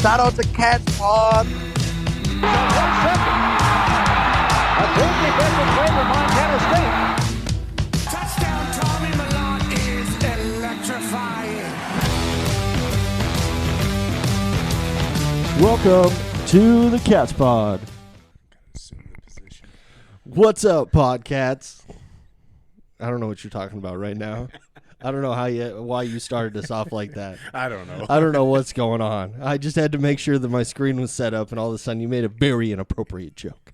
Shout out to Cats Pod. 1 second. A good defensive play for Montana State. Touchdown, Tommy Milan is electrifying. Welcome to the Cats Pod. What's up, Podcats? I don't know what you're talking about right now. I don't know why you started us off like that. I don't know. I don't know what's going on. I just had to make sure that my screen was set up, and all of a sudden you made a very inappropriate joke,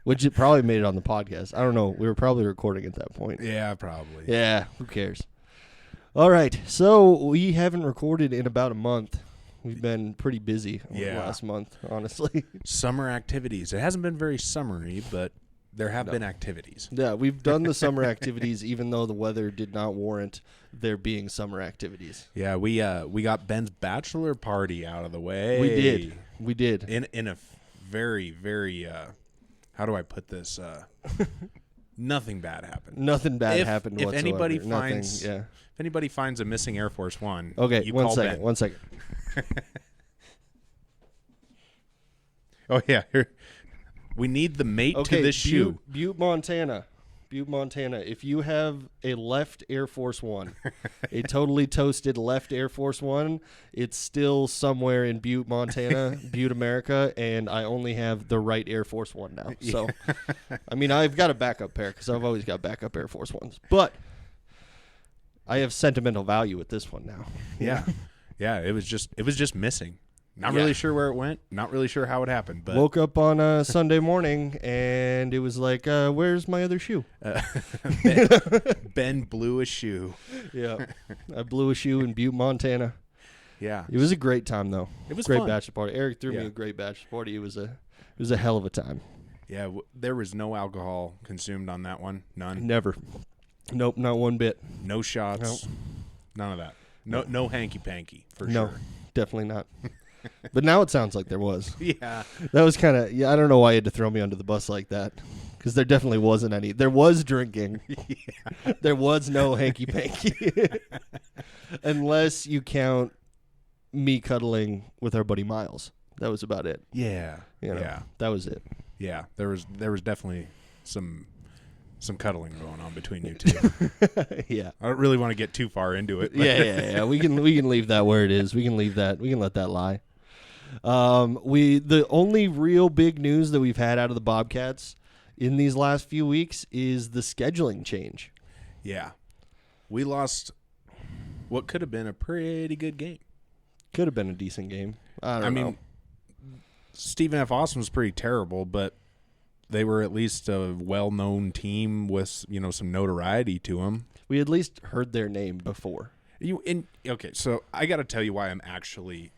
which it probably made it on the podcast. I don't know. We were probably recording at that point. Yeah, probably. Yeah, who cares? All right, so we haven't recorded in about a month. We've been pretty busy over the last month, honestly. Summer activities. It hasn't been very summery, but there have been activities. Yeah, we've done the summer activities, even though the weather did not warrant there being summer activities. Yeah, we got Ben's bachelor party out of the way. We did. In a very, very how do I put this? Nothing bad happened. Nothing bad happened if whatsoever. If anybody finds a missing Air Force One, okay, you one call second. Ben. One second. Oh yeah, here. We need the mate to this shoe. Butte, Montana. If you have a left Air Force One, a totally toasted left Air Force One, it's still somewhere in Butte, Montana, Butte, America, and I only have the right Air Force One now. So, I mean, I've got a backup pair because I've always got backup Air Force Ones, but I have sentimental value with this one now. Yeah, yeah. It was just missing. Not really sure where it went. Not really sure how it happened. But woke up on a Sunday morning and it was like, "Where's my other shoe?" Ben blew a shoe. Yeah, I blew a shoe in Butte, Montana. Yeah, it was a great time though. It was great fun. bachelor party. Eric threw me a great bachelor party. It was a hell of a time. Yeah, there was no alcohol consumed on that one. None. Never. Nope, not one bit. No shots. Nope. None of that. No hanky panky for no, sure. Definitely not. But now it sounds like there was. Yeah. That was kind of, I don't know why you had to throw me under the bus like that. Because there definitely wasn't any. There was drinking. Yeah. There was no hanky-panky. Unless you count me cuddling with our buddy Miles. That was about it. Yeah. Yeah. That was it. Yeah. There was definitely some cuddling going on between you two. Yeah. I don't really want to get too far into it. Yeah. We can leave that where it is. We can leave that. We can let that lie. The only real big news that we've had out of the Bobcats in these last few weeks is the scheduling change. Yeah. We lost what could have been a pretty good game. Could have been a decent game. I mean, Stephen F. Austin was pretty terrible, but they were at least a well-known team with, some notoriety to them. We at least heard their name before. Okay, so I got to tell you why I'm actually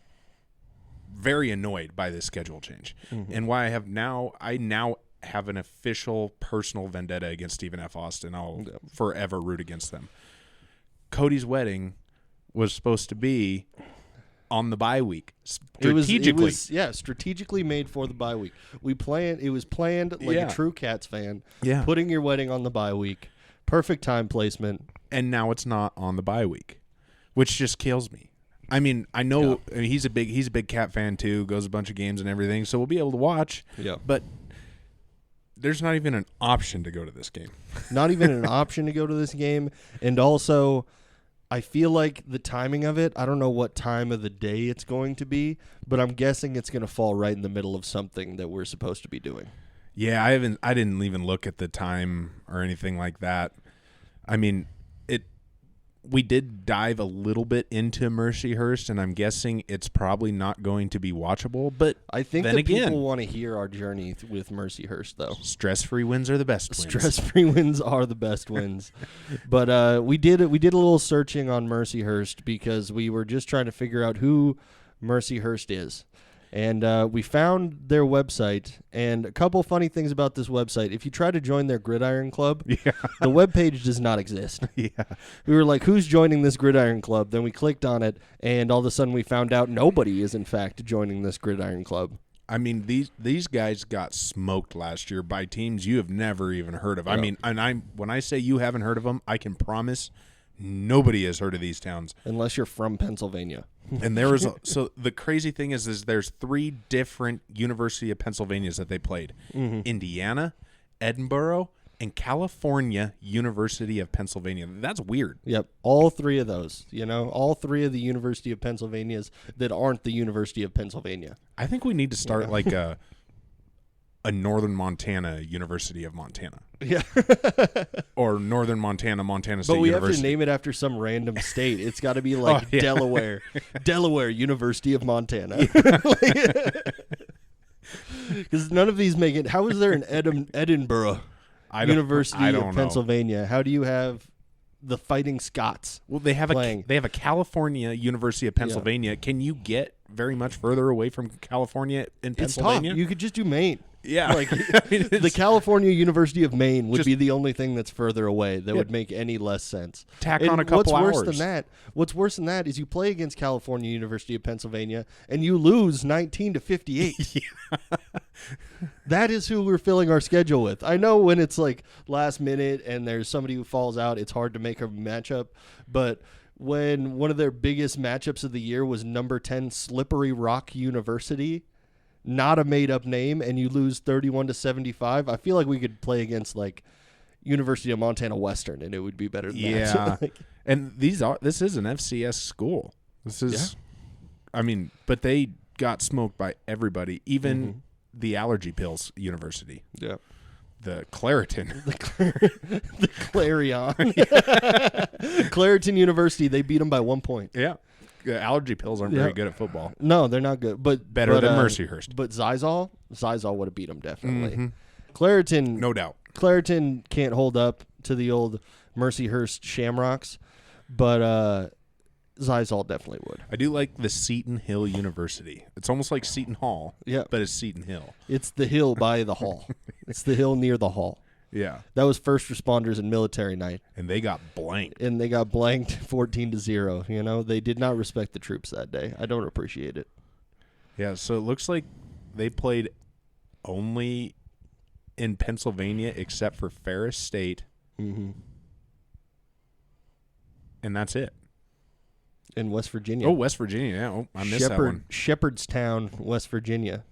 very annoyed by this schedule change, and why I now have an official personal vendetta against Stephen F. Austin. I'll forever root against them. Cody's wedding was supposed to be on the bye week. Strategically. It was strategically made for the bye week. It was planned like a true Cats fan. Yeah. Putting your wedding on the bye week. Perfect time placement. And now it's not on the bye week, which just kills me. I mean, I know he's a big Cat fan too, goes a bunch of games and everything, so we'll be able to watch. Yeah. But there's not even an option to go to this game. Not even an option to go to this game. And also, I feel like the timing of it, I don't know what time of the day it's going to be, but I'm guessing it's going to fall right in the middle of something that we're supposed to be doing. Yeah, I didn't even look at the time or anything like that. I mean, we did dive a little bit into Mercyhurst, and I'm guessing it's probably not going to be watchable. But I think then people want to hear our journey with Mercyhurst, though. Stress-free wins are the best wins. Stress-free wins are the best wins. But we did a little searching on Mercyhurst because we were just trying to figure out who Mercyhurst is. And we found their website, and a couple funny things about this website. If you try to join their Gridiron Club, the webpage does not exist. Yeah. We were like, who's joining this Gridiron Club? Then we clicked on it, and all of a sudden we found out nobody is, in fact, joining this Gridiron Club. I mean, these guys got smoked last year by teams you have never even heard of. I mean, and when I say you haven't heard of them, I can promise nobody has heard of these towns. Unless you're from Pennsylvania. And there was so the crazy thing is there's 3 different University of Pennsylvanias that they played: Indiana, Edinburgh, and California University of Pennsylvania. That's weird. Yep, all 3 of those. All 3 of the University of Pennsylvanias that aren't the University of Pennsylvania. I think we need to start like a Northern Montana University of Montana. Yeah. Or Northern Montana State But we University. have to name it after some random state. It's got to be like Delaware. Delaware University of Montana. Because none of these make it. How is there an Edinburgh University I of don't know. Pennsylvania? How do you have the Fighting Scots? Well, they have playing? a California University of Pennsylvania. Can you get very much further away from California in It's tough. Pennsylvania? You could just do Maine. Yeah. Like I mean, the California University of Maine would Just- be the only thing that's further away that would make any less sense. Tack And on a couple what's worse hours. than that? What's worse than that is you play against California University of Pennsylvania and you lose 19-58. That is who we're filling our schedule with. I know when it's like last minute and there's somebody who falls out, it's hard to make a matchup, but when one of their biggest matchups of the year was number 10 Slippery Rock University, not a made-up name, and you lose 31-75, I feel like we could play against like University of Montana Western, and it would be better than Yeah. that. And this is an FCS school. This is, I mean, but they got smoked by everybody, even the Allergy Pills University, Yeah. the Claritin. The Clarion. Clariton University, they beat them by 1 point. Yeah. The Allergy Pills aren't very good at football. No, they're not good. But Better than Mercyhurst. But Zizal would have beat them definitely. Clariton, No doubt. Clariton can't hold up to the old Mercyhurst Shamrocks, but Zizal definitely would. I do like the Seton Hill University. It's almost like Seton Hall, Yeah. but it's Seton Hill. It's the hill by the hall. It's the hill near the hall. Yeah. That was first responders and military night, And they got blanked. and they got blanked 14-0. They did not respect the troops that day. I don't appreciate it. Yeah, so it looks like they played only in Pennsylvania except for Ferris State. Mm-hmm. And that's it. In West Virginia. Oh, West Virginia. Yeah, oh, I missed that one. Shepherdstown, West Virginia.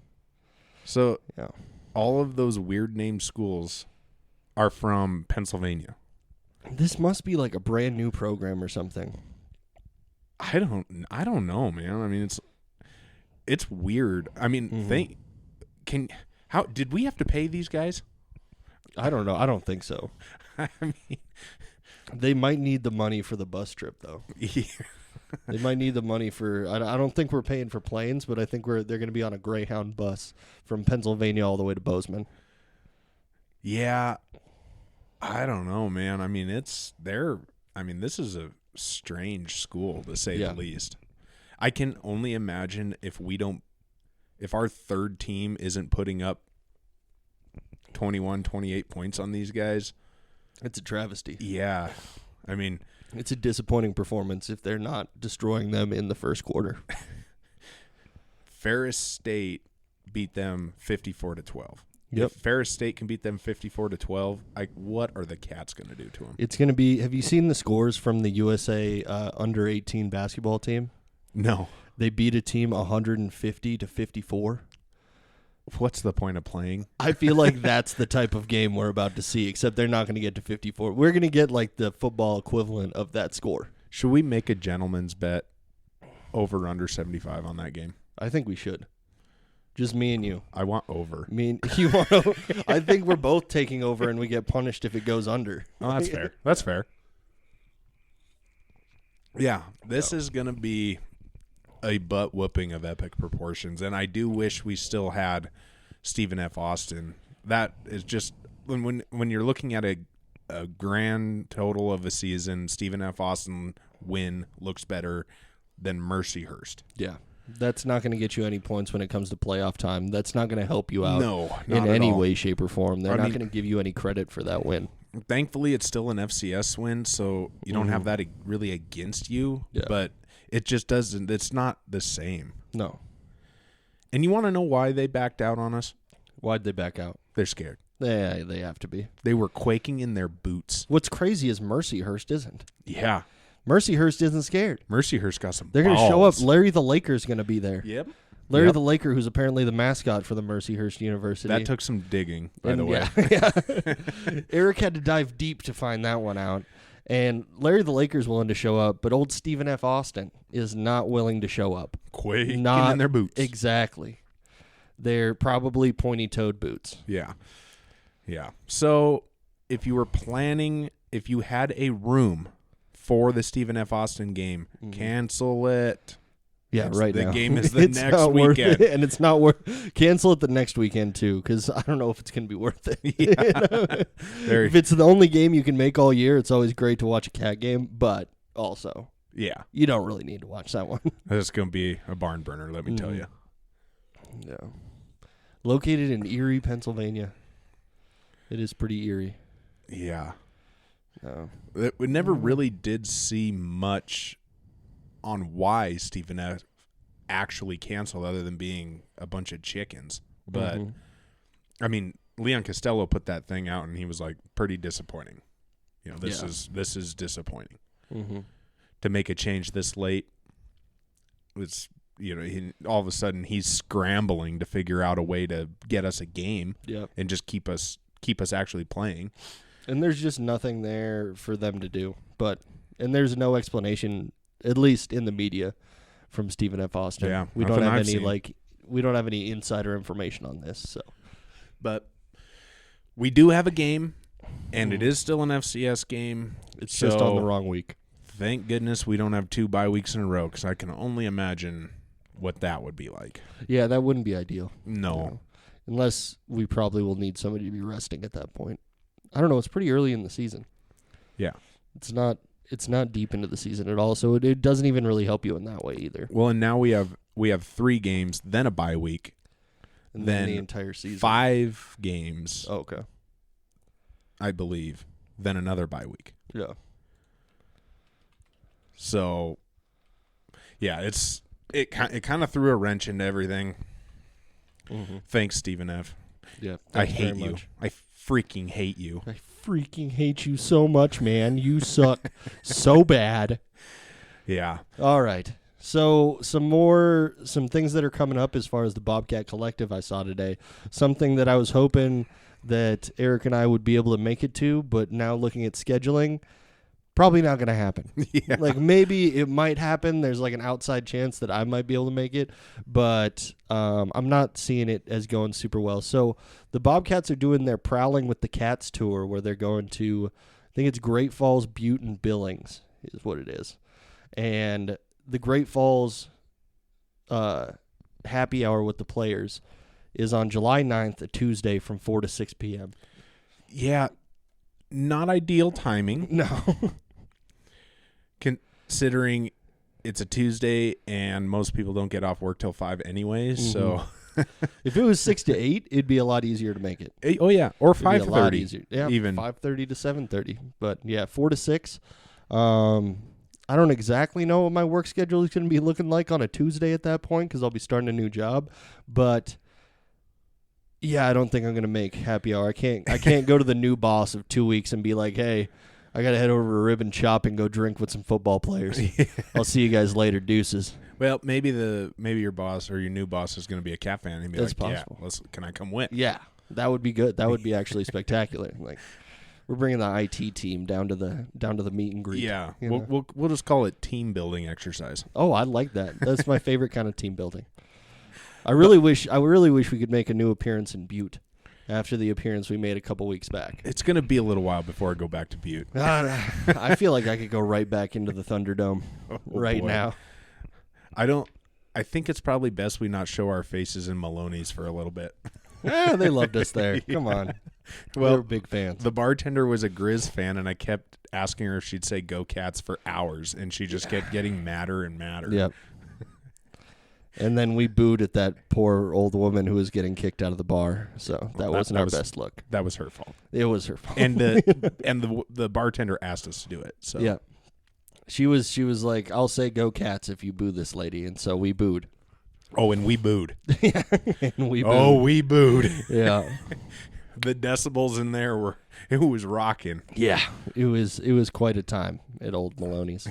So Yeah. all of those weird named schools are from Pennsylvania. This must be like a brand new program or something. I don't know, man. I mean, it's weird. I mean, how did we have to pay these guys? I don't know. I don't think so. I mean, They might need the money for the bus trip, though. yeah. They might need the money for. I don't think we're paying for planes, but I think they're going to be on a Greyhound bus from Pennsylvania all the way to Bozeman. Yeah, I don't know, man. I mean, this is a strange school to say Yeah. the least. I can only imagine if our third team isn't putting up 21, 28 points on these guys. It's a travesty. Yeah. I mean, It's a disappointing performance if they're not destroying them in the first quarter. Ferris State beat them 54-12. Yep. If Ferris State can beat them 54-12, what are the Cats going to do to them? It's going to be. Have you seen the scores from the USA under 18 basketball team? No. They beat a team 150-54. What's the point of playing? I feel like that's the type of game we're about to see, except they're not going to get to 54. We're going to get like the football equivalent of that score. Should we make a gentleman's bet over under 75 on that game? I think we should. Just me and you. I want over. Me and you want to, I think we're both taking over and we get punished if it goes under. Oh, that's fair. That's fair. Yeah, this is going to be a butt whooping of epic proportions, and I do wish we still had Stephen F. Austin. That is just when you're looking at a grand total of a season, Stephen F. Austin win looks better than Mercyhurst. Yeah. That's not going to get you any points when it comes to playoff time. That's not going to help you out No, in not at any all. way, shape, or form. They're I not mean- going to give you any credit for that win. Thankfully, it's still an FCS win, so you don't have that really against you. Yeah. But it just doesn't. It's not the same. No. And you want to know why they backed out on us? Why'd they back out? They're scared. They have to be. They were quaking in their boots. What's crazy is Mercyhurst isn't. Yeah. Mercyhurst isn't scared. Mercyhurst got some They're going to show up. balls. Larry the Laker's going to be there. Yep. Larry Yep. the Laker, who's apparently the mascot for the Mercyhurst University. That took some digging, by And the way. yeah. Eric had to dive deep to find that one out. And Larry the Laker's willing to show up, but old Stephen F. Austin is not willing to show up. Quaking Not in their boots. Exactly. They're probably pointy-toed boots. Yeah. Yeah. So if you had a room for the Stephen F. Austin game, cancel it. Yeah, It's- right the now. game is the It's next not worth weekend. it, and it's not worth. Cancel it the next weekend too, because I don't know if it's going to be worth it. Very- If it's the only game you can make all year, it's always great to watch a Cat game. But also, Yeah. you don't really need to watch that one. That's going to be a barn burner, let me tell you. Yeah. Located in Erie, Pennsylvania. It is pretty eerie. Yeah. No. We never really did see much on why Stephen F. actually canceled other than being a bunch of chickens. But, I mean, Leon Costello put that thing out, and he was like, pretty disappointing. You know, this is disappointing. Mm-hmm. To make a change this late was, you know, all of a sudden he's scrambling to figure out a way to get us a game Yep. and just keep us actually playing. And there's just nothing there for them to do. And there's no explanation, at least in the media, from Stephen F. Austin. Yeah, we don't nothing have I've any seen. we don't have any insider information on this. So But we do have a game, and it is still an FCS game. it's just on the So wrong week. Thank goodness we don't have 2 bye weeks in a row, because I can only imagine what that would be like. Yeah, that wouldn't be ideal. No. Unless we probably will need somebody to be resting at that point. I don't know. It's pretty early in the season. Yeah. It's not deep into the season at all, so it doesn't even really help you in that way either. Well, and now we have 3 games, then a bye week, And then the entire season. 5 games, Oh, okay. I believe, then another bye week. Yeah. So, yeah, it kind of threw a wrench into everything. Mm-hmm. Thanks, Stephen F. Yeah. I thanks hate very you. much. I freaking hate you. I freaking hate you so much, man. You suck so bad. Yeah. All right. So some things that are coming up as far as the Bobcat Collective I saw today. Something that I was hoping that Eric and I would be able to make it to, but now looking at scheduling, probably not going to happen. Yeah. Like maybe it might happen. There's like an outside chance that I might be able to make it, but I'm not seeing it as going super well. So the Bobcats are doing their Prowling with the Cats tour where they're going to, I think it's Great Falls, Butte, and Billings is what it is. And the Great Falls happy hour with the players is on July 9th, a Tuesday from 4 to 6 p.m. Yeah. Not ideal timing, No. considering it's a Tuesday and most people don't get off work till 5 anyways. So, If it was 6 to 8, it'd be a lot easier to make it. oh yeah, or It'd be a lot 5:30 easier. Yeah, even. 5:30 to 7:30. But yeah, 4 to 6. I don't exactly know what my work schedule is going to be looking like on a Tuesday at that point because I'll be starting a new job. But yeah, I don't think I'm going to make happy hour. I can't go to the new boss of 2 weeks and be like, hey, I got to head over to Ribbon Shop and go drink with some football players. I'll see you guys later. Deuces. Well, maybe your boss or your new boss is going to be a Cat fan and be That's like, possible. "Yeah, can I come with?" Yeah, that would be good. That would be actually spectacular. Like we're bringing the IT team down to the meet and greet. Yeah, you know? we'll just call it team building exercise. Oh, I like that. That's my favorite kind of team building. I really wish we could make a new appearance in Butte after the appearance we made a couple weeks back. It's going to be a little while before I go back to Butte. I feel like I could go right back into the Thunderdome right boy. now. I think it's probably best we not show our faces in Maloney's for a little bit. They loved us there. Come on. Well, We're big fans. The bartender was a Grizz fan, and I kept asking her if she'd say "Go Cats" for hours, and she just kept getting madder and madder. Yep. And then we booed at that poor old woman who was getting kicked out of the bar. So that wasn't our best look. That was her fault. It was her fault. And the bartender asked us to do it. So yeah. She was like, I'll say go Cats if you boo this lady. And so we booed. Oh, and we booed. And we booed. Oh, we booed. Yeah. The decibels in there it was rocking. Yeah. It was quite a time at Old Maloney's.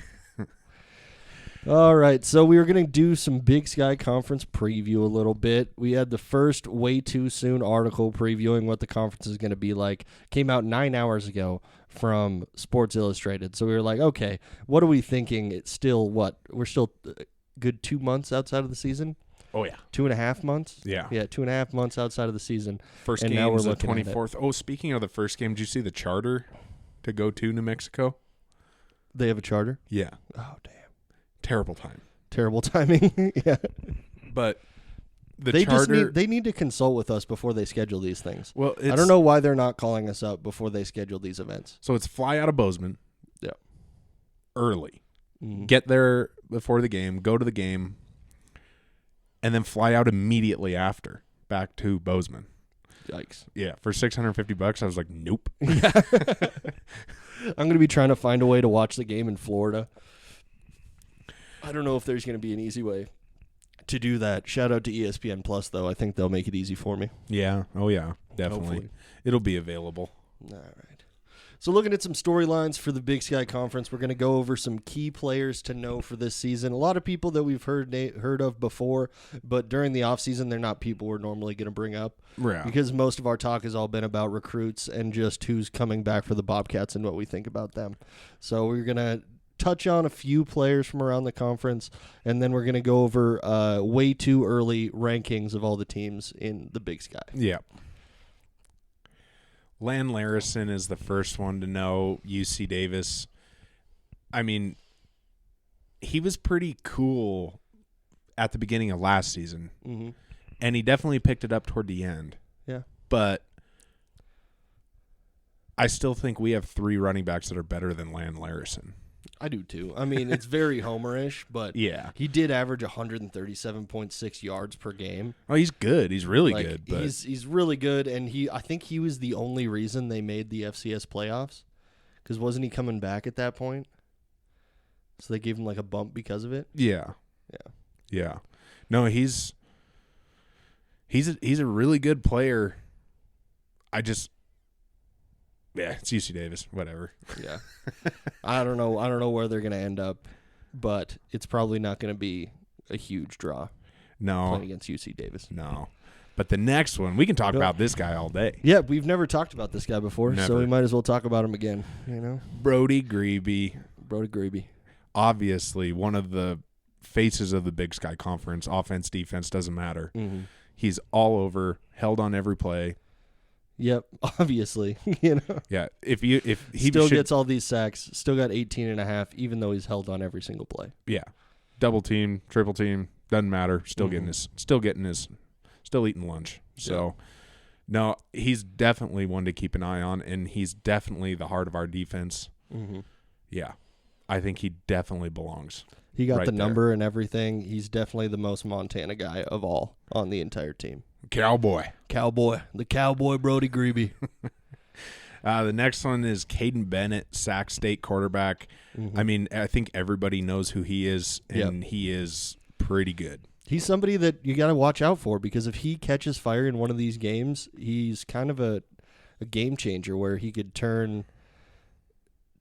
All right, so we were going to do some Big Sky Conference preview a little bit. We had the first Way Too Soon article previewing what the conference is going to be like. Came out 9 hours ago from Sports Illustrated. So we were like, okay, what are we thinking? It's still what? We're still a good 2 months outside of the season? Oh, yeah. 2.5 months? Yeah. Yeah, 2.5 months outside of the season. First And game now we're was the looking at it. 24th. Oh, speaking of the first game, did you see the charter to go to New Mexico? They have a charter? Yeah. Oh, damn. Terrible time. Terrible timing. Yeah. But the They charter... need to consult with us before they schedule these things. well, I don't know why they're not calling us up before they schedule these events. So it's fly out of Bozeman. Yeah. Early. Mhm. Get there before the game, go to the game, and then fly out immediately after back to Bozeman. Yikes. Yeah, for $650, I was like, nope. I'm going to be trying to find a way to watch the game in Florida. I don't know if there's going to be an easy way to do that. Shout out to ESPN Plus, though. I think they'll make it easy for me. Yeah. Oh, yeah. Definitely. Hopefully. It'll be available. All right. So looking at some storylines for the Big Sky Conference, we're going to go over some key players to know for this season. A lot of people that we've heard of before, but during the offseason, they're not people we're normally going to bring up. Yeah. Because most of our talk has all been about recruits and just who's coming back for the Bobcats and what we think about them. So we're going to touch on a few players from around the conference, and then we're going to go over way too early rankings of all the teams in the Big Sky. Yeah. Lan Larison is the first one to know. UC Davis. I mean, he was pretty cool at the beginning of last season, Mm-hmm. and he definitely picked it up toward the end. Yeah. But I still think we have 3 running backs that are better than Lan Larison. I do too. I mean, it's very homerish, but Yeah. he did average 137.6 yards per game. Oh, he's good. He's really Like, good. But he's really good, and I think he was the only reason they made the FCS playoffs, because wasn't he coming back at that point? So they gave him like a bump because of it. yeah. Yeah. Yeah. No, he's a really good player. It's UC Davis, whatever. Yeah. I don't know where they're going to end up, but it's probably not going to be a huge draw playing No. against UC Davis. No. But the next one, we can talk No. about this guy all day. Yeah, we've never talked about this guy before, so Never. we might as well talk about him again. You know, Brody Grebe, Brody Grebe. obviously one of the faces of the Big Sky Conference. Offense, defense, doesn't matter. Mm-hmm. He's all over, held on every play. Yep, obviously. You know, Yeah, if he still should, gets all these sacks, still got 18.5, even though he's held on every single play. yeah, double team, triple team, doesn't matter. Still eating lunch. So, no, he's definitely one to keep an eye on, and he's definitely the heart of our defense. Mm-hmm. Yeah, I think he definitely belongs. He got Right the there. number and everything. He's definitely the most Montana guy of all on the entire team. Cowboy. The cowboy Brody Grebe. The next one is Caden Bennett, Sac State quarterback. Mm-hmm. I mean, I think everybody knows who he is, and he is pretty good. He's somebody that you got to watch out for, because if he catches fire in one of these games, he's kind of a game changer where he could turn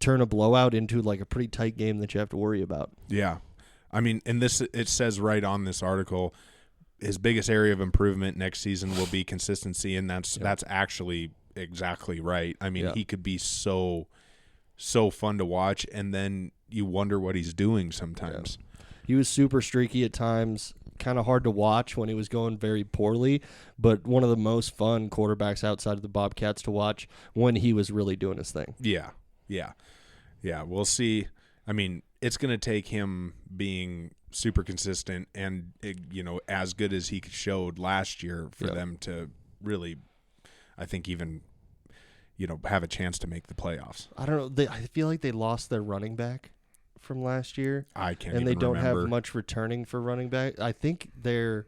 a blowout into like a pretty tight game that you have to worry about. Yeah. I mean, and it says right on this article, his biggest area of improvement next season will be consistency, and that's actually exactly right. I mean, he could be so fun to watch, and then you wonder what he's doing sometimes. He was super streaky at times, kind of hard to watch when he was going very poorly, but one of the most fun quarterbacks outside of the Bobcats to watch when he was really doing his thing. Yeah. We'll see. I mean, it's going to take him being super consistent and, as good as he showed last year for them to really, I think, even, have a chance to make the playoffs. I don't know. I feel like they lost their running back from last year. I can't and even they don't remember. have much returning for running back. I think their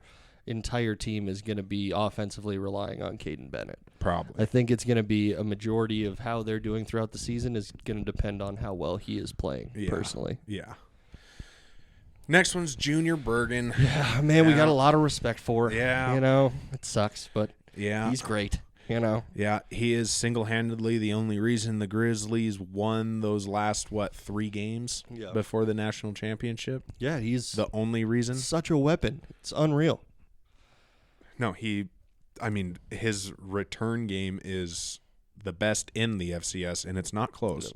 entire team is going to be offensively relying on Caden Bennett. Probably. I think it's going to be a majority of how they're doing throughout the season is going to depend on how well he is playing, personally. Yeah. Next one's Junior Bergen. Yeah, man, we got a lot of respect for. Yeah. It sucks, but Yeah. he's great. You know, Yeah, he is single-handedly the only reason the Grizzlies won those last 3 games Yeah. before the national championship. yeah, he's The only reason. such a weapon. It's unreal. No, his return game is the best in the FCS, and it's not close.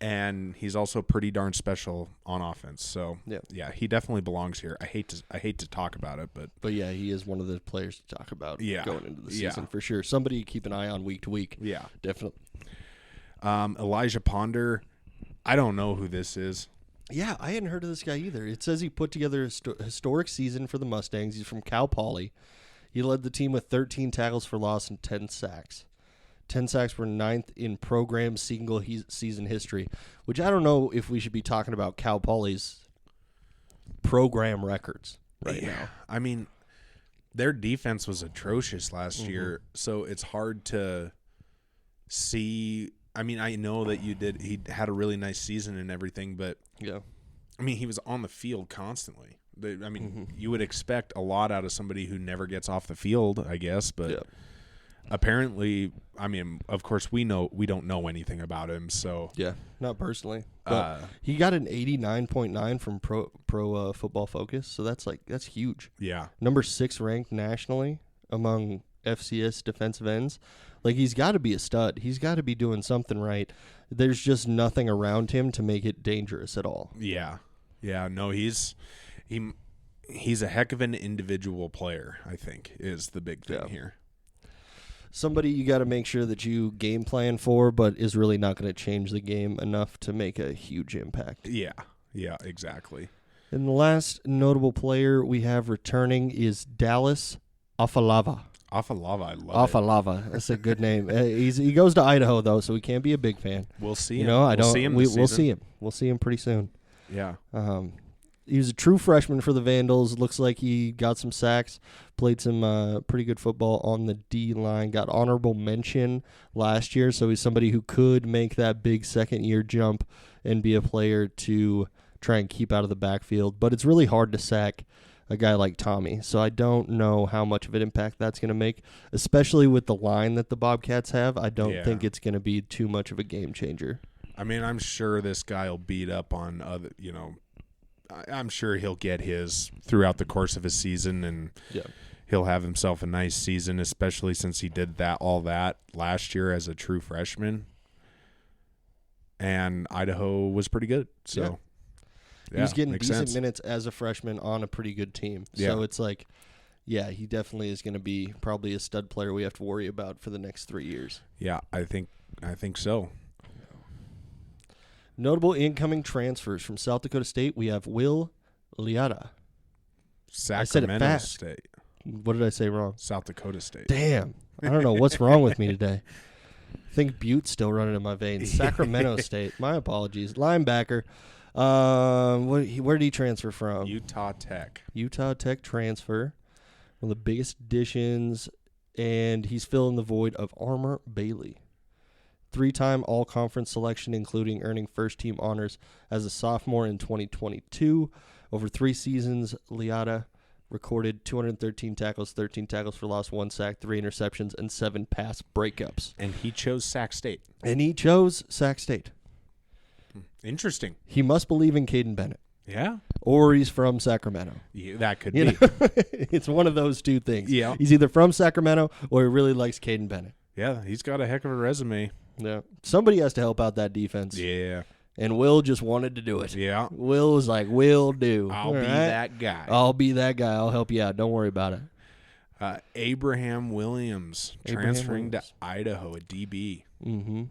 And he's also pretty darn special on offense. So Yeah. he definitely belongs here. I hate to talk about it, but Yeah, he is one of the players to talk about Yeah. going into the Yeah. season for sure. Somebody to keep an eye on week to week. yeah. Definitely. Elijah Ponder, I don't know who this is. Yeah, I hadn't heard of this guy either. It says he put together a historic season for the Mustangs. He's from Cal Poly. He led the team with 13 tackles for loss and 10 sacks. 10 sacks were 9th in program season history, which I don't know if we should be talking about Cal Poly's program records right now. I mean, their defense was atrocious last year, so it's hard to see. I mean, I know that he had a really nice season and everything, but Yeah. I mean, he was on the field constantly. You would expect a lot out of somebody who never gets off the field, I guess, but Yeah. apparently, I mean, of course, we don't know anything about him, so Yeah, not personally. But he got an 89.9 from Pro Football Focus, so that's huge. yeah, Number 6 ranked nationally among FCS defensive ends. Like, he's got to be a stud. He's got to be doing something right. There's just nothing around him to make it dangerous at all. yeah. No, he's a heck of an individual player, I think, is the big thing here. Somebody you got to make sure that you game plan for, but is really not going to change the game enough to make a huge impact. Yeah, exactly. And the last notable player we have returning is Dallas Afalava. Afalava, I love it. Afalava, that's a good name. He goes to Idaho though, so we can't be a big fan. We'll see him. You know, I We'll don't. see him We'll this see season. him. We'll see him pretty soon. Yeah. He was a true freshman for the Vandals. Looks like he got some sacks, played some pretty good football on the D line. Got honorable mention last year, so he's somebody who could make that big second-year jump and be a player to try and keep out of the backfield. But it's really hard to sack a guy like Tommy, so I don't know how much of an impact that's going to make, especially with the line that the Bobcats have. I don't think it's going to be too much of a game changer. I mean, I'm sure this guy will beat up on other, I'm sure he'll get his throughout the course of his season, and he'll have himself a nice season, especially since he did all that last year as a true freshman. And Idaho was pretty good, so he was getting makes decent sense. minutes as a freshman on a pretty good team. Yeah. So it's like, yeah, he definitely is going to be probably a stud player we have to worry about for the next 3 years. Yeah, I think so. Notable incoming transfers from South Dakota State, we have Will Liata. Sacramento fast. State, What did I say wrong? South Dakota State. Damn. I don't know what's wrong with me today. I think Butte's still running in my veins. Sacramento State. My apologies. Linebacker. Where did he transfer from? Utah Tech. Utah Tech transfer. One of the biggest additions, and he's filling the void of Armour Bailey. 3-time all-conference selection, including earning first-team honors as a sophomore in 2022. Over 3 seasons, Liata recorded 213 tackles, 13 tackles for loss, 1 sack, 3 interceptions, and 7 pass breakups. And he chose Sac State. And he chose Sac State. Interesting. He must believe in Caden Bennett, Yeah. or he's from Sacramento. Yeah, that could You be. know? It's one of those two things. Yeah. He's either from Sacramento or he really likes Caden Bennett. Yeah, he's got a heck of a resume. Yeah. Somebody has to help out that defense. Yeah. And Will just wanted to do it. Yeah. Will was like, will do. I'll All be right? that guy. I'll be that guy. I'll help you out. Don't worry about it. Abraham Williams Abraham transferring Williams. to Idaho, a DB. Mm-hmm.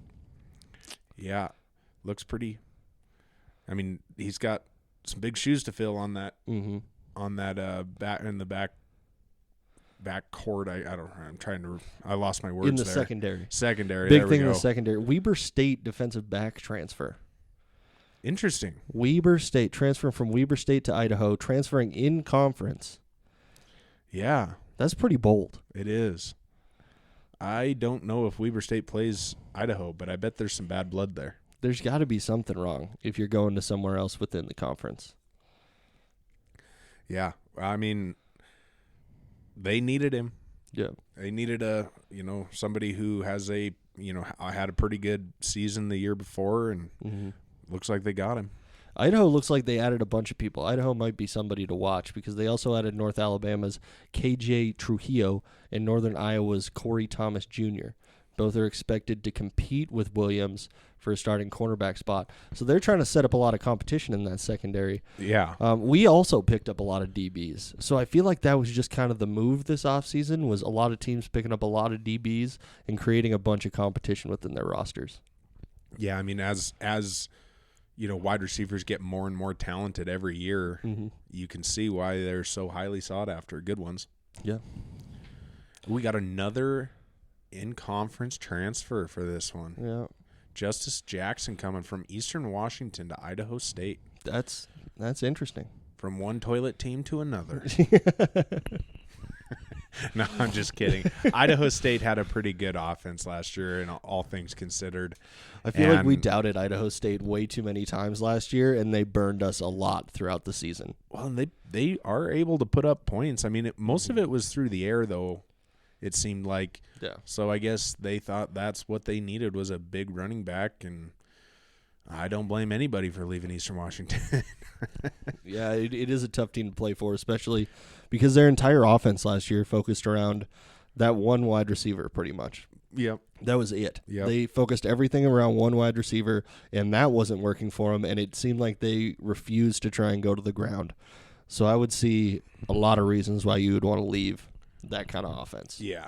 Yeah, looks pretty. I mean, he's got some big shoes to fill on that. Mm-hmm. On that back in the back court. I don't know. I'm trying to. I lost my words In the there. secondary. Secondary. Big there thing we in go. the secondary. Weber State defensive back transfer. Interesting. Weber State transferring from Weber State to Idaho, transferring in conference. Yeah, That's pretty bold. it is. I don't know if Weber State plays Idaho, but I bet there's some bad blood there. There's got to be something wrong if you're going to somewhere else within the conference. Yeah, I mean, they needed him. Yeah. They needed somebody who has had a pretty good season the year before, and looks like they got him. Idaho looks like they added a bunch of people. Idaho might be somebody to watch because they also added North Alabama's KJ Trujillo and Northern Iowa's Corey Thomas Jr. Both are expected to compete with Williams for a starting cornerback spot. So they're trying to set up a lot of competition in that secondary. Yeah. We also picked up a lot of DBs. So I feel like that was just kind of the move this offseason, was a lot of teams picking up a lot of DBs and creating a bunch of competition within their rosters. Yeah, I mean, as wide receivers get more and more talented every year, you can see why they're so highly sought after. Good ones. Yeah. We got another in-conference transfer for this one. Yeah. Justice Jackson coming from Eastern Washington to Idaho State. That's interesting. From one toilet team to another. No, I'm just kidding. Idaho State had a pretty good offense last year, and all things considered. I feel like we doubted Idaho State way too many times last year, and they burned us a lot throughout the season. Well, they are able to put up points. I mean, most of it was through the air, though, it seemed like. Yeah. So I guess they thought that's what they needed, was a big running back, and I don't blame anybody for leaving Eastern Washington. Yeah, it is a tough team to play for, especially because their entire offense last year focused around that one wide receiver pretty much. Yep. That was it. Yep. They focused everything around one wide receiver, and that wasn't working for them, and it seemed like they refused to try and go to the ground. So I would see a lot of reasons why you would want to leave that kind of offense. Yeah.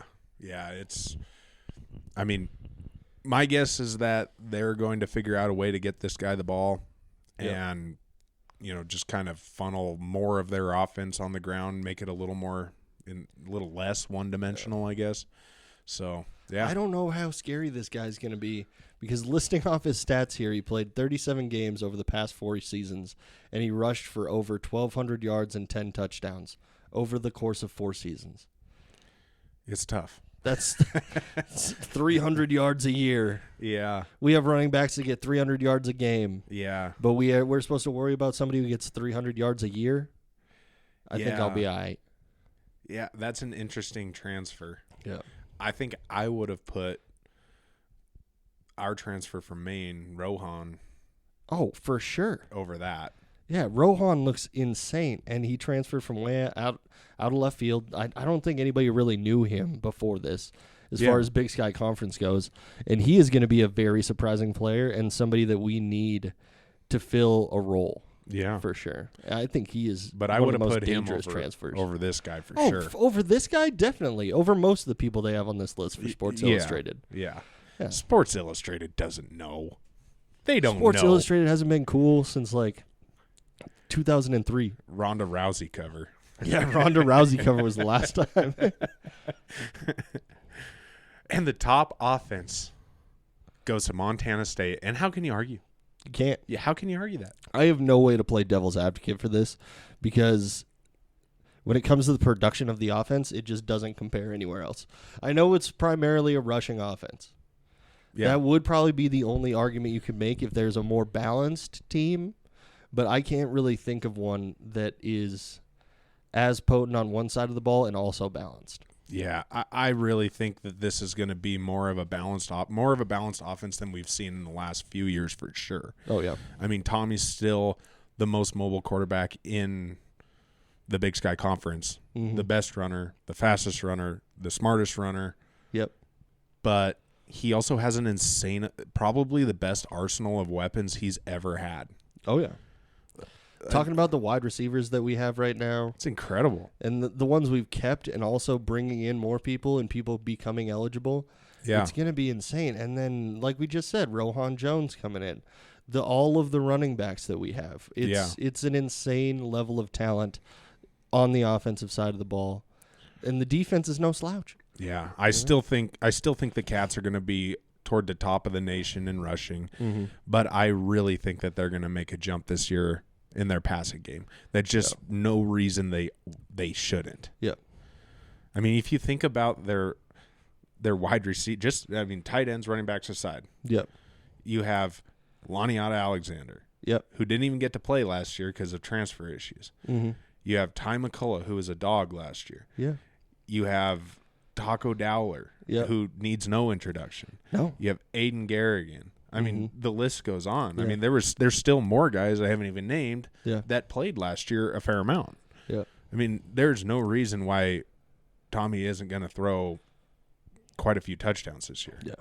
I mean, my guess is that they're going to figure out a way to get this guy the ball and, just kind of funnel more of their offense on the ground, make it a little less one-dimensional, I guess. So, yeah. I don't know how scary this guy's going to be because listing off his stats here, he played 37 games over the past 4 seasons, and he rushed for over 1,200 yards and 10 touchdowns over the course of 4 seasons. It's tough. That's 300 yards a year. Yeah. We have running backs that get 300 yards a game. Yeah. But we're supposed to worry about somebody who gets 300 yards a year? I think I'll be all right. Yeah, that's an interesting transfer. Yeah. I think I would have put our transfer from Maine, Rohan, Oh, for sure. over that. Yeah, Rohan looks insane, and he transferred from way out of left field. I don't think anybody really knew him before this as far as Big Sky Conference goes, and he is going to be a very surprising player and somebody that we need to fill a role. Yeah. For sure. I think he is But I one would of have the most put him dangerous transfers. over this guy for Oh, sure. over this guy? Definitely. Over most of the people they have on this list for Sports Illustrated. Yeah. Yeah. Sports Illustrated doesn't know. They don't Sports know. Illustrated hasn't been cool since, 2003. Ronda Rousey cover. Yeah, Ronda Rousey cover was the last time. And the top offense goes to Montana State. And how can you argue? You can't. Yeah, how can you argue that? I have no way to play devil's advocate for this because when it comes to the production of the offense, it just doesn't compare anywhere else. I know it's primarily a rushing offense. Yeah. That would probably be the only argument you could make if there's a more balanced team, but I can't really think of one that is as potent on one side of the ball and also balanced. Yeah, I really think that this is going to be more of a balanced offense than we've seen in the last few years for sure. Oh, yeah. I mean, Tommy's still the most mobile quarterback in the Big Sky Conference. Mm-hmm. The best runner, the fastest runner, the smartest runner. Yep. But he also has an insane, probably the best arsenal of weapons he's ever had. Oh, yeah. Talking about the wide receivers that we have right now. It's incredible. And the ones we've kept and also bringing in more people and people becoming eligible. Yeah. It's going to be insane. And then, like we just said, Rohan Jones coming in. All of the running backs that we have. It's an insane level of talent on the offensive side of the ball. And the defense is no slouch. Yeah. I still think the Cats are going to be toward the top of the nation in rushing. Mm-hmm. But I really think that they're going to make a jump this year in their passing game. That's just no reason they shouldn't. Yep. I mean, if you think about their wide receiver, tight ends, running backs aside. Yep. You have Laniata Alexander. Yep. Who didn't even get to play last year because of transfer issues. Mm-hmm. You have Ty McCullough, who was a dog last year. Yeah. You have Taco Dowler, Yep. who needs no introduction. No. You have Aiden Garrigan. I mean, the list goes on. I Yeah. mean, there's still more guys I haven't even named Yeah. that played last year a fair amount. Yeah. I mean, there's no reason why Tommy isn't going to throw quite a few touchdowns this year. Yeah.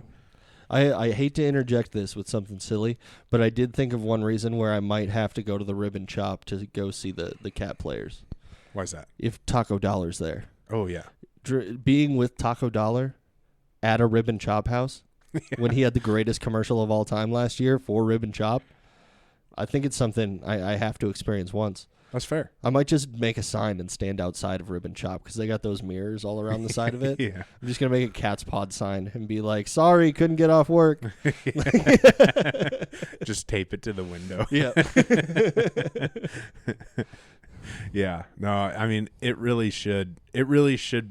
I hate to interject this with something silly, but I did think of one reason where I might have to go to the Ribbon Chop to go see the Cat players Why is that? if Taco Dollar's there. Oh, yeah. Being with Taco Dollar at a Ribbon Chop house when he had the greatest commercial of all time last year for Ribbon Chop, I think it's something I have to experience once. That's fair. I might just make a sign and stand outside of Ribbon Chop because they got those mirrors all around the side of it. Yeah. I'm just going to make a Cat's Pod sign and be like, sorry, couldn't get off work. Just tape it to the window. Yeah. Yeah. No, I mean, it really should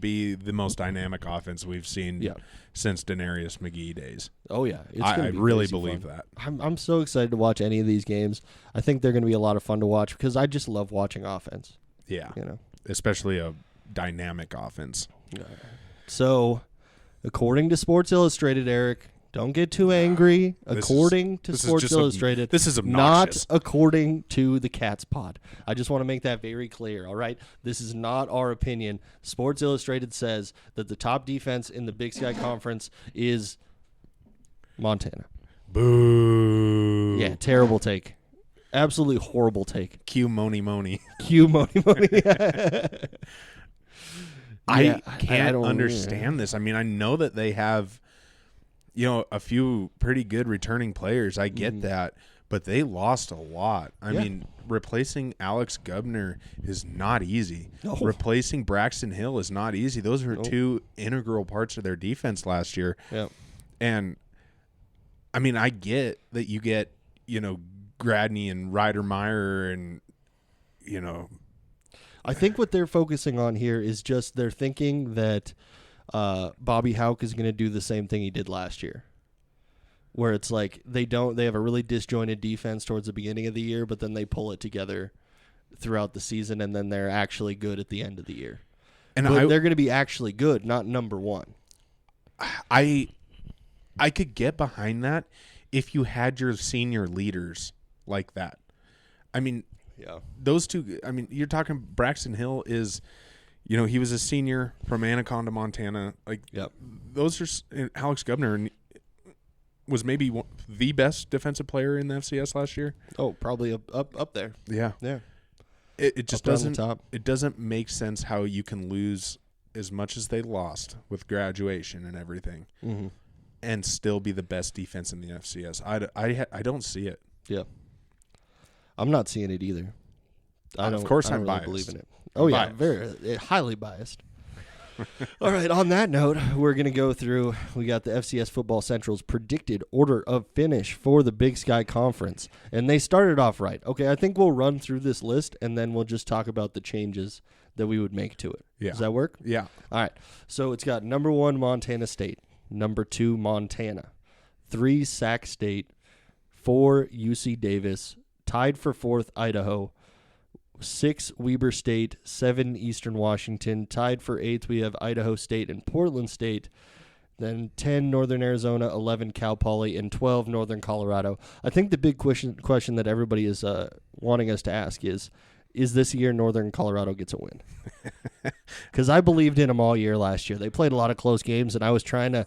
be the most dynamic offense we've seen Yeah. since Denarius McGee days. Oh, yeah. It's I gonna be really crazy believe fun. that. I'm so excited to watch any of these games. I think they're going to be a lot of fun to watch because I just love watching offense, Yeah. you know. Especially a dynamic offense. So, according to Sports Illustrated, Eric, don't get too angry. This According to this is Sports just Illustrated, this is not obnoxious. according to the Cat's Pod. I just want to make that very clear, all right? This is not our opinion. Sports Illustrated says that the top defense in the Big Sky Conference is Montana. Boo. Yeah, terrible take. Absolutely horrible take. Cue Moni Moni. Cue Moni Moni. I I can't don't- understand this. I mean, I know that they have, a few pretty good returning players. I get that, but they lost a lot. I Yeah. mean, replacing Alex Gubner is not easy. No. Replacing Braxton Hill is not easy. Those were two integral parts of their defense last year. Yeah. And I mean, I get that you get, Gradney and Ryder Meyer and, I think what they're focusing on here is just they're thinking that Bobby Houck is going to do the same thing he did last year, where it's like they have a really disjointed defense towards the beginning of the year, but then they pull it together throughout the season, and then they're actually good at the end of the year. and But they're going to be actually good, not number one. I could get behind that if you had your senior leaders like that. I mean, Yeah. those two. I mean, you're talking Braxton Hill is, he was a senior from Anaconda, Montana. Like, Yep. those are and Alex Gubner was maybe the best defensive player in the FCS last year. Oh, probably up there. Yeah, Yeah. it just Up around the doesn't. top. It doesn't make sense how you can lose as much as they lost with graduation and everything, Mm-hmm. and still be the best defense in the FCS. I don't see it. Yeah. I'm not seeing it either. Of course I don't I'm really biased. believe in it. Oh, yeah. Biased. Very highly biased. All right. On that note, we're going to go through. We got the FCS Football Central's predicted order of finish for the Big Sky Conference. And they started off right. Okay. I think we'll run through this list and then we'll just talk about the changes that we would make to it. Yeah. Does that work? Yeah. All right. So it's got number 1, Montana State. Number 2, Montana. 3, Sac State. 4, UC Davis. Tied for 4th, Idaho. 6, Weber State. 7, Eastern Washington. Tied for 8th, we have Idaho State and Portland State. Then 10, Northern Arizona. 11, Cal Poly. And 12, Northern Colorado. I think the big question that everybody is wanting us to ask is this year Northern Colorado gets a win? Because I believed in them all year last year. They played a lot of close games, and I was trying to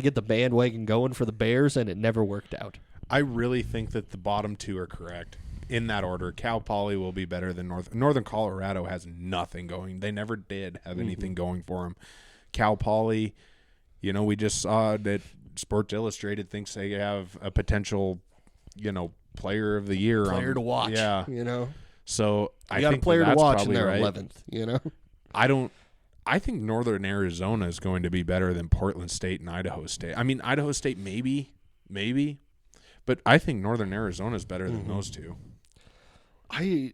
get the bandwagon going for the Bears, and it never worked out. I really think that the bottom two are correct in that order. Cal Poly will be better than Northern Colorado has nothing going. They never did have anything going for them. Cal Poly, we just saw that Sports Illustrated thinks they have a potential, player of the year. Player to watch. Yeah. So You I got a think player to that's watch, probably and they're right. 11th, I think Northern Arizona is going to be better than Portland State and Idaho State. I mean, Idaho State maybe, but I think Northern Arizona is better than those two. I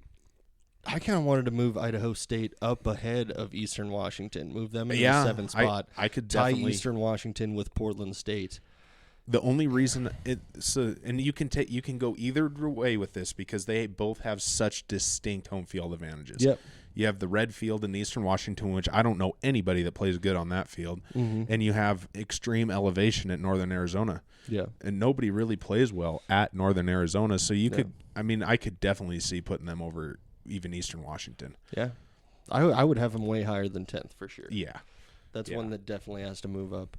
kind of wanted to move Idaho State up ahead of Eastern Washington, move them in the 7th spot. I could tie definitely. Eastern Washington with Portland State. The only reason and you can go either way with this because they both have such distinct home field advantages. Yep. You have the red field in Eastern Washington, which I don't know anybody that plays good on that field, and you have extreme elevation at Northern Arizona. Yeah. And nobody really plays well at Northern Arizona, so you could. I mean, I could definitely see putting them over even Eastern Washington. Yeah. I would have them way higher than 10th for sure. Yeah. That's one that definitely has to move up.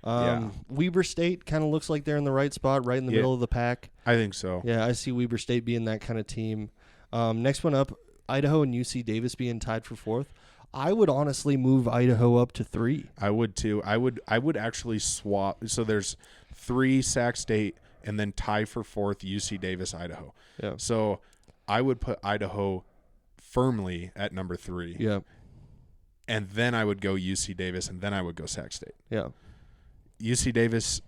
Yeah. Weber State kind of looks like they're in the right spot, right in the middle of the pack. I think so. Yeah, I see Weber State being that kind of team. Next one up, Idaho and UC Davis being tied for 4th. I would honestly move Idaho up to 3. I would too. I would actually swap. So there's 3 Sac State and then tie for 4th UC Davis, Idaho. Yeah. So I would put Idaho firmly at number 3. Yeah. And then I would go UC Davis, and then I would go Sac State. Yeah. UC Davis,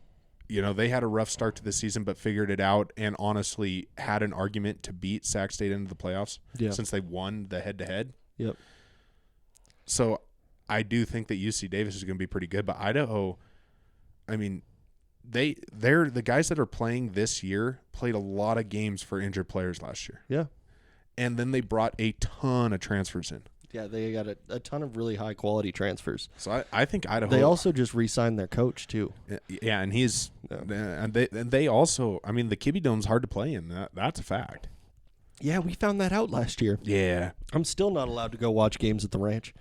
they had a rough start to the season, but figured it out and honestly had an argument to beat Sac State into the playoffs since they won the head-to-head. Yep. So I do think that UC Davis is going to be pretty good, but Idaho, I mean, they're the guys that are playing this year played a lot of games for injured players last year. Yeah. And then they brought a ton of transfers in. Yeah, they got a ton of really high-quality transfers. So I think Idaho. They also just re-signed their coach, too. Yeah, and he's and they also. I mean, the Kibbe Dome's hard to play in. That's a fact. Yeah, we found that out last year. Yeah, I'm still not allowed to go watch games at the ranch.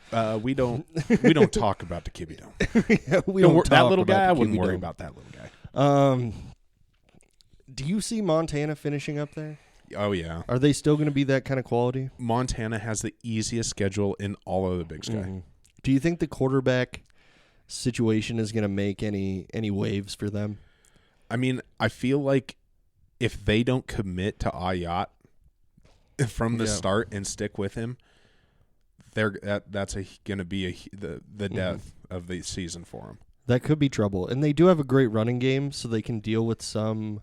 we don't talk about the Kibbe Dome. Yeah, we don't talk that little about guy. the I wouldn't Kibbe worry Dome. about that little guy. Do you see Montana finishing up there? Oh yeah, Are they still going to be that kind of quality? Montana has the easiest schedule in all of the Big Sky. Do you think the quarterback situation is going to make any waves for them? I mean, I feel like if they don't commit to Ayat from the start and stick with him, that's going to be the death of the season for them. That could be trouble. And they do have a great running game, so they can deal with some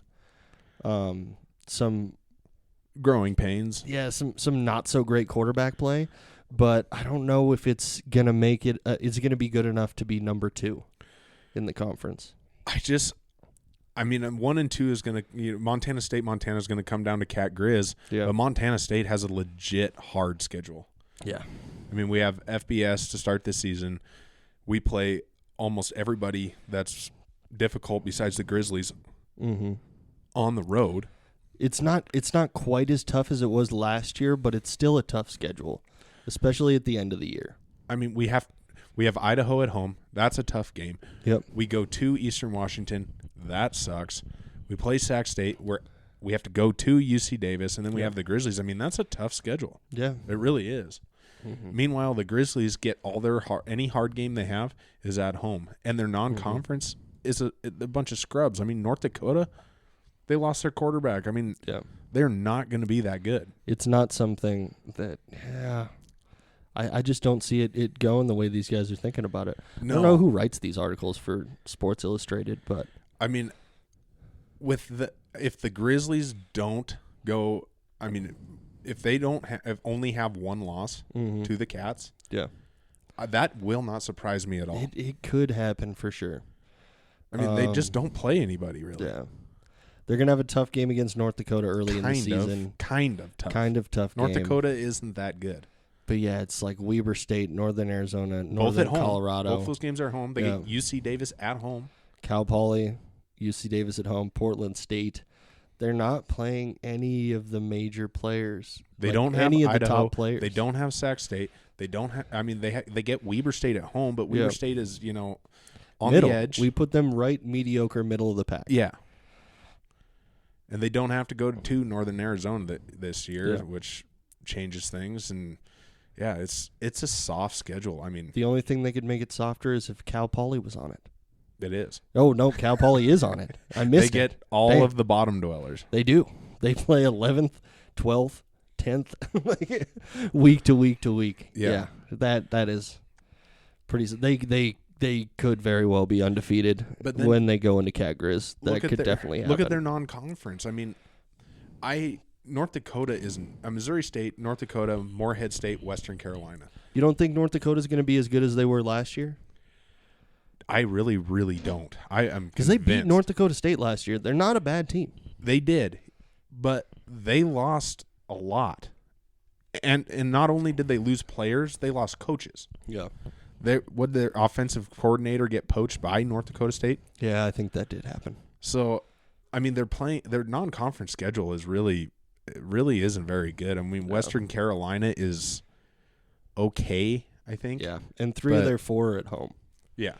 growing pains. Yeah, some not so great quarterback play, but I don't know if it's gonna make it. It's gonna be good enough to be number 2 in the conference. I mean, 1 and 2 is gonna. Montana State, Montana's gonna come down to Cat Grizz. Yeah. But Montana State has a legit hard schedule. Yeah. I mean, we have FBS to start this season. We play almost everybody that's difficult besides the Grizzlies on the road. It's not quite as tough as it was last year, but it's still a tough schedule, especially at the end of the year. I mean, we have Idaho at home. That's a tough game. Yep. We go to Eastern Washington. That sucks. We play Sac State, where we have to go to UC Davis, and then we have the Grizzlies. I mean, that's a tough schedule. Yeah. It really is. Meanwhile, the Grizzlies get all their any hard game they have is at home, and their non-conference is a bunch of scrubs. I mean, North Dakota, they lost their quarterback. I mean, they're not going to be that good. It's not something that, I just don't see it going the way these guys are thinking about it. No. I don't know who writes these articles for Sports Illustrated, but I mean, if the Grizzlies don't go, I mean, if they don't only have 1 loss to the Cats, that will not surprise me at all. it could happen for sure. I mean, they just don't play anybody really. Yeah. They're going to have a tough game against North Dakota early in the season. Kind of tough. Kind of tough North game. Dakota isn't that good. But yeah, it's like Weber State, Northern Arizona, Both Northern at home. Colorado. Both those games are at home. They get UC Davis at home. Cal Poly, UC Davis at home, Portland State. They're not playing any of the major players. They don't have any of Idaho. the top players. They don't have Sac State. They don't have. I mean, they get Weber State at home, but Weber State is on middle. the edge. We put them right mediocre middle of the pack. Yeah. And they don't have to go to Northern Arizona this year, which changes things. And yeah, it's a soft schedule. I mean, The only thing they could make it softer is if Cal Poly was on it. it is. Oh no, Cal Poly is on it. I missed They it. get all of the bottom dwellers. They do. They play 11th, 12th, 10th, week to week to week. Yeah. That is pretty. They could very well be undefeated But then- when they go into Cat Grizz. That Look at could their- definitely happen. Look at their non-conference. I mean, North Dakota isn't Missouri State, North Dakota, Morehead State, Western Carolina. You don't think North Dakota is going to be as good as they were last year? I really, really don't. I am Because they beat convinced. North Dakota State last year. They're not a bad team. They did, but they lost a lot. And not only did they lose players, they lost coaches. Yeah. Would their offensive coordinator get poached by North Dakota State? Yeah, I think that did happen. So, I mean, their non-conference schedule is really isn't very good. I mean, Western Carolina is okay, I think. Yeah, and 3 of But- their 4 are at home. Yeah.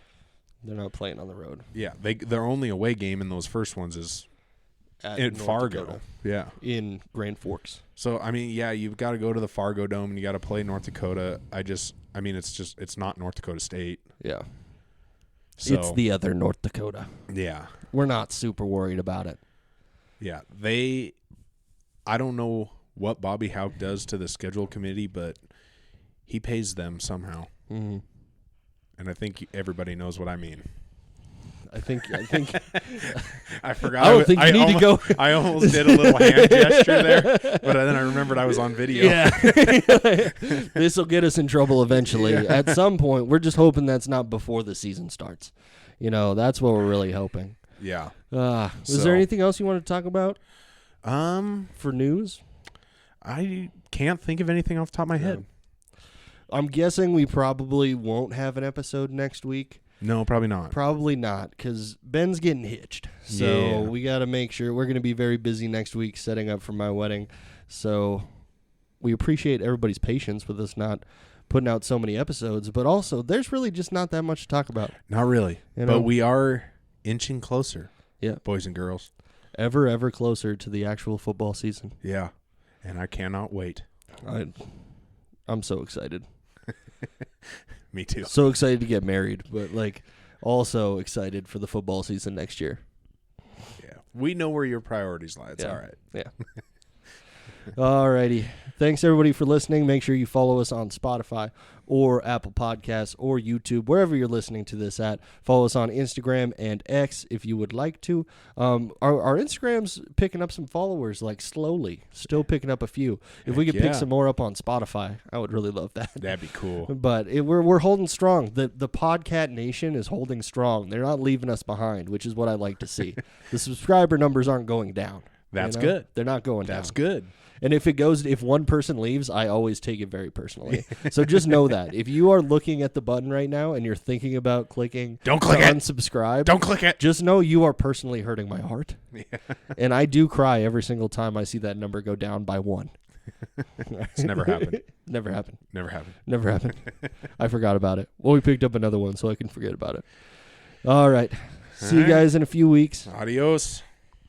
They're not playing on the road. Yeah. Their only away game in those first ones is At in North Fargo. Dakota, Yeah. in Grand Forks. So, I mean, yeah, you've got to go to the Fargo Dome and you got to play North Dakota. It's not North Dakota State. Yeah. So, It's the other North Dakota. yeah. We're not super worried about it. Yeah. I don't know what Bobby Houck does to the schedule committee, but he pays them somehow. Mm-hmm. And I think everybody knows what I mean. I think I forgot. I don't think you need to go. I almost did a little hand gesture there, but then I remembered I was on video. Yeah. This will get us in trouble eventually. Yeah. At some point, we're just hoping that's not before the season starts. That's what we're really hoping. Yeah. Was there anything else you want to talk about for news? I can't think of anything off the top of my head. I'm guessing we probably won't have an episode next week. No, probably not. Probably not, because Ben's getting hitched. So Yeah. we got to make sure. We're going to be very busy next week setting up for my wedding. So we appreciate everybody's patience with us not putting out so many episodes. But also, there's really just not that much to talk about. Not really. You know? But we are inching closer. Yeah. Boys and girls. Ever closer to the actual football season. Yeah. And I cannot wait. I'm so excited. Me too. So excited to get married, but also excited for the football season next year. Yeah. We know where your priorities lie. It's Yeah. all right. Yeah. Alrighty. Thanks everybody for listening. Make sure you follow us on Spotify or Apple Podcasts or YouTube, wherever you're listening to this at. Follow us on Instagram and X if you would like to. Our Instagram's picking up some followers, slowly. Still picking up a few. If we could pick yeah. some more up on Spotify, I would really love that. That'd be cool. But we're holding strong. The Podcat Nation is holding strong. They're not leaving us behind, which is what I like to see. The subscriber numbers aren't going down. That's good. They're not going down. That's good. And if one person leaves, I always take it very personally. So just know that. If you are looking at the button right now and you're thinking about clicking Don't click to it. unsubscribe, Don't click it. just know you are personally hurting my heart. Yeah. And I do cry every single time I see that number go down by 1. It's never happened. Never happened. Never happened. Never happened. I forgot about it. Well, we picked up another one, so I can forget about it. All right. See you All right. guys in a few weeks. Adios.